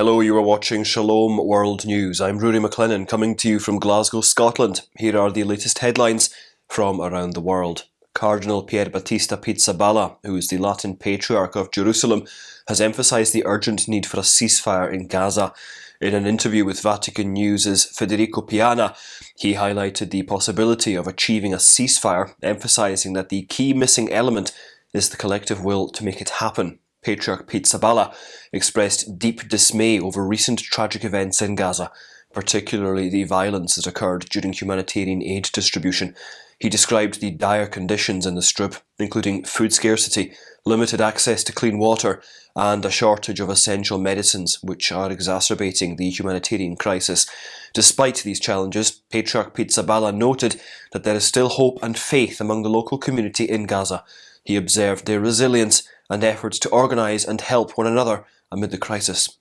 Hello, you are watching Shalom World News. I'm Rory McLennan coming to you from Glasgow, Scotland. Here are the latest headlines from around the world. Cardinal Pierbattista Pizzaballa, who is the Latin Patriarch of Jerusalem, has emphasised the urgent need for a ceasefire in Gaza. In an interview with Vatican News' Federico Piana, he highlighted the possibility of achieving a ceasefire, emphasising that the key missing element is the collective will to make it happen. Patriarch Pizzaballa expressed deep dismay over recent tragic events in Gaza, particularly the violence that occurred during humanitarian aid distribution. He described the dire conditions in the Strip, including food scarcity, limited access to clean water, and a shortage of essential medicines, which are exacerbating the humanitarian crisis. Despite these challenges, Patriarch Pizzaballa noted that there is still hope and faith among the local community in Gaza. He observed their resilience and efforts to organise and help one another amid the crisis.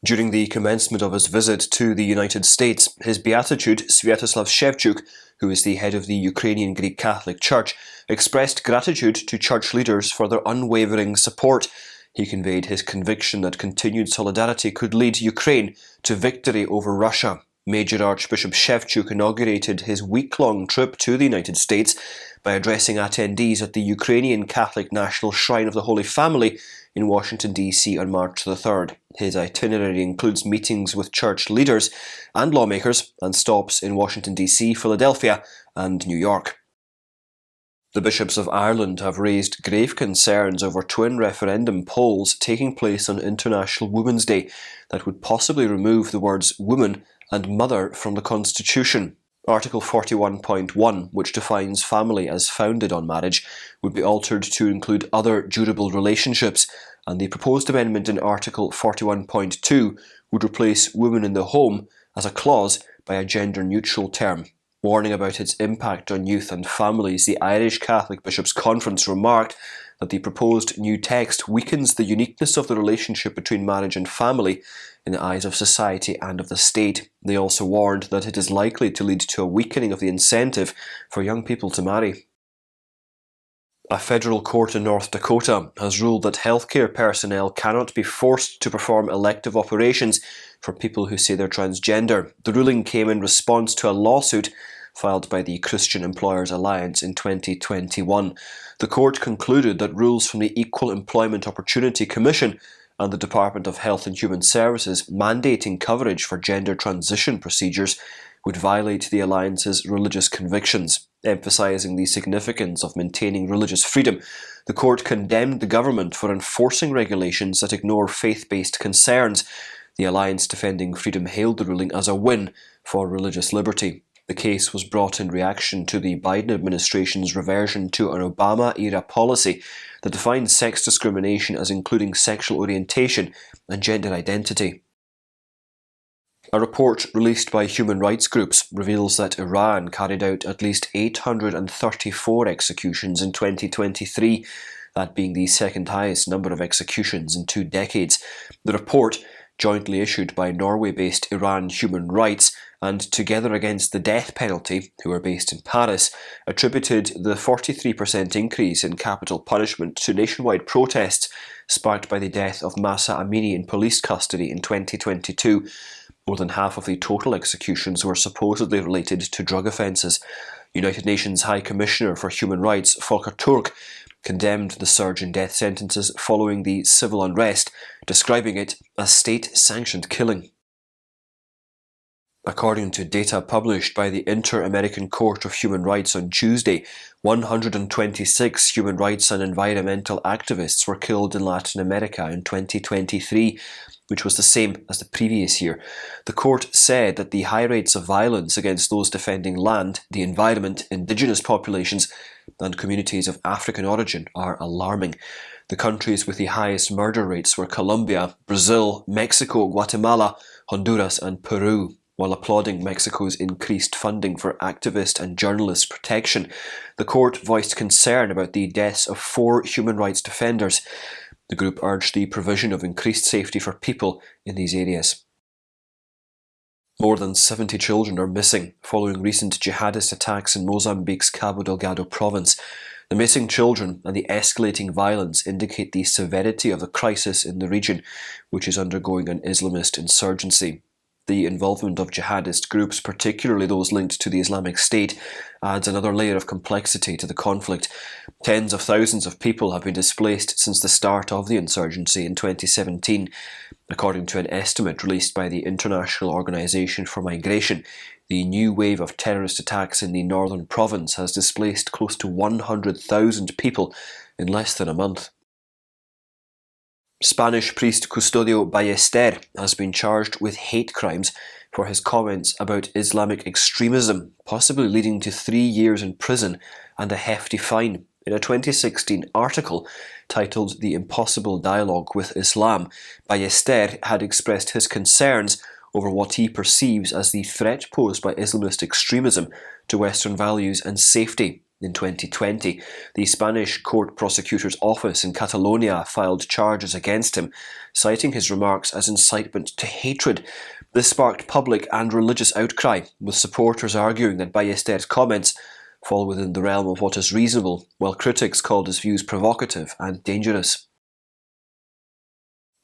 During the commencement of his visit to the United States, His Beatitude Sviatoslav Shevchuk, who is the head of the Ukrainian Greek Catholic Church, expressed gratitude to church leaders for their unwavering support. He conveyed his conviction that continued solidarity could lead Ukraine to victory over Russia. Major Archbishop Shevchuk inaugurated his week-long trip to the United States by addressing attendees at the Ukrainian Catholic National Shrine of the Holy Family in Washington, D.C. on March the 3rd. His itinerary includes meetings with church leaders and lawmakers and stops in Washington, D.C., Philadelphia and New York. The bishops of Ireland have raised grave concerns over twin referendum polls taking place on International Women's Day that would possibly remove the words woman and mother from the Constitution. Article 41.1, which defines family as founded on marriage, would be altered to include other durable relationships, and the proposed amendment in Article 41.2 would replace women in the home as a clause by a gender-neutral term. Warning about its impact on youth and families, the Irish Catholic Bishops' Conference remarked that the proposed new text weakens the uniqueness of the relationship between marriage and family in the eyes of society and of the state. They also warned that it is likely to lead to a weakening of the incentive for young people to marry. A federal court in North Dakota has ruled that healthcare personnel cannot be forced to perform elective operations for people who say they're transgender. The ruling came in response to a lawsuit filed by the Christian Employers Alliance in 2021. The court concluded that rules from the Equal Employment Opportunity Commission and the Department of Health and Human Services mandating coverage for gender transition procedures would violate the Alliance's religious convictions. Emphasising the significance of maintaining religious freedom, the court condemned the government for enforcing regulations that ignore faith-based concerns. The Alliance Defending Freedom hailed the ruling as a win for religious liberty. The case was brought in reaction to the Biden administration's reversion to an Obama-era policy that defined sex discrimination as including sexual orientation and gender identity. A report released by human rights groups reveals that Iran carried out at least 834 executions in 2023, that being the second highest number of executions in 2 decades. The report, jointly issued by Norway-based Iran Human Rights and Together Against the Death Penalty, who are based in Paris, attributed the 43% increase in capital punishment to nationwide protests sparked by the death of Mahsa Amini in police custody in 2022. More than half of the total executions were supposedly related to drug offences. United Nations High Commissioner for Human Rights, Volker Turk, condemned the surge in death sentences following the civil unrest, describing it as state-sanctioned killing. According to data published by the Inter-American Court of Human Rights on Tuesday, 126 human rights and environmental activists were killed in Latin America in 2023, which was the same as the previous year. The court said that the high rates of violence against those defending land, the environment, indigenous populations, and communities of African origin are alarming. The countries with the highest murder rates were Colombia, Brazil, Mexico, Guatemala, Honduras, and Peru. While applauding Mexico's increased funding for activist and journalist protection, the court voiced concern about the deaths of 4 human rights defenders. The group urged the provision of increased safety for people in these areas. More than 70 children are missing following recent jihadist attacks in Mozambique's Cabo Delgado province. The missing children and the escalating violence indicate the severity of the crisis in the region, which is undergoing an Islamist insurgency. The involvement of jihadist groups, particularly those linked to the Islamic State, adds another layer of complexity to the conflict. Tens of thousands of people have been displaced since the start of the insurgency in 2017. According to an estimate released by the International Organization for Migration, the new wave of terrorist attacks in the northern province has displaced close to 100,000 people in less than a month. Spanish priest Custodio Ballester has been charged with hate crimes for his comments about Islamic extremism, possibly leading to 3 years in prison and a hefty fine. In a 2016 article titled The Impossible Dialogue with Islam, Ballester had expressed his concerns over what he perceives as the threat posed by Islamist extremism to Western values and safety. In 2020, the Spanish Court Prosecutor's Office in Catalonia filed charges against him, citing his remarks as incitement to hatred. This sparked public and religious outcry, with supporters arguing that Ballester's comments fall within the realm of what is reasonable, while critics called his views provocative and dangerous.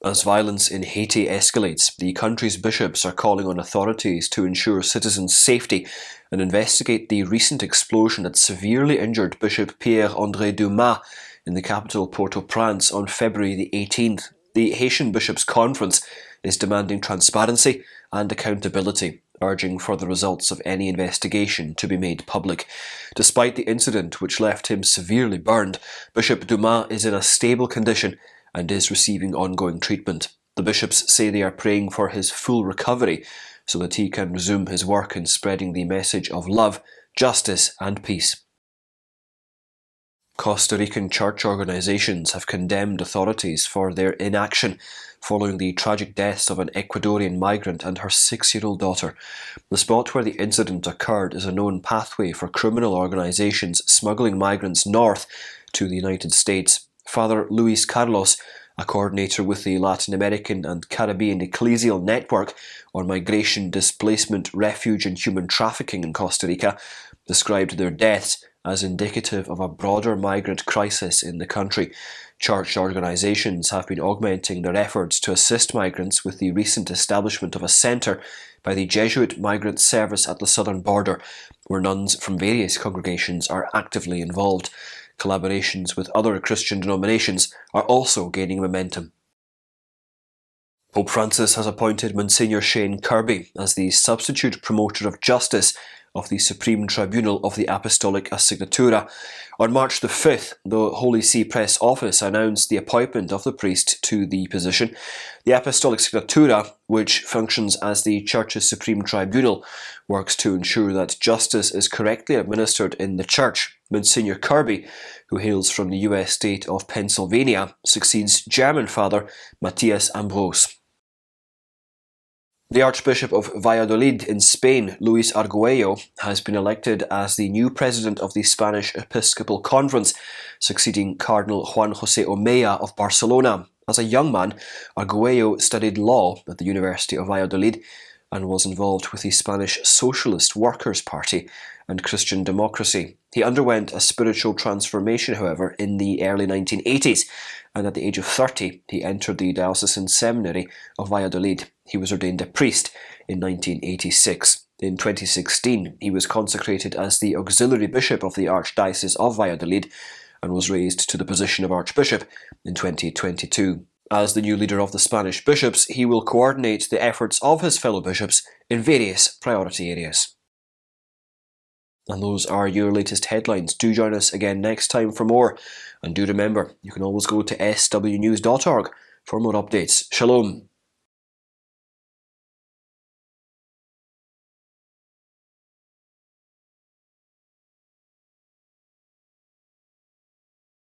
As violence in Haiti escalates, the country's bishops are calling on authorities to ensure citizens' safety and investigate the recent explosion that severely injured Bishop Pierre-André Dumas in the capital Port-au-Prince on February the 18th. The Haitian Bishops' Conference is demanding transparency and accountability, urging for the results of any investigation to be made public. Despite the incident, which left him severely burned, Bishop Dumas is in a stable condition and is receiving ongoing treatment. The bishops say they are praying for his full recovery so that he can resume his work in spreading the message of love, justice and peace. Costa Rican church organizations have condemned authorities for their inaction following the tragic deaths of an Ecuadorian migrant and her 6-year-old daughter. The spot where the incident occurred is a known pathway for criminal organizations smuggling migrants north to the United States. Father Luis Carlos, a coordinator with the Latin American and Caribbean Ecclesial Network on Migration, Displacement, Refuge and Human Trafficking in Costa Rica, described their deaths as indicative of a broader migrant crisis in the country. Church organizations have been augmenting their efforts to assist migrants with the recent establishment of a centre by the Jesuit Migrant Service at the southern border, where nuns from various congregations are actively involved. Collaborations with other Christian denominations are also gaining momentum. Pope Francis has appointed Monsignor Shane Kirby as the substitute promoter of justice of the Supreme Tribunal of the Apostolic Asignatura. On March the 5th, the Holy See Press Office announced the appointment of the priest to the position. The Apostolic Signatura, which functions as the Church's Supreme Tribunal, works to ensure that justice is correctly administered in the Church. Monsignor Kirby, who hails from the US state of Pennsylvania, succeeds German Father Matthias Ambrose. The Archbishop of Valladolid in Spain, Luis Arguello, has been elected as the new president of the Spanish Episcopal Conference, succeeding Cardinal Juan José Omeya of Barcelona. As a young man, Arguello studied law at the University of Valladolid and was involved with the Spanish Socialist Workers' Party and Christian democracy. He underwent a spiritual transformation, however, in the early 1980s, and at the age of 30, he entered the Diocesan Seminary of Valladolid. He was ordained a priest in 1986. In 2016, he was consecrated as the auxiliary bishop of the Archdiocese of Valladolid and was raised to the position of archbishop in 2022. As the new leader of the Spanish bishops, he will coordinate the efforts of his fellow bishops in various priority areas. And those are your latest headlines. Do join us again next time for more. And do remember, you can always go to swnews.org for more updates. Shalom.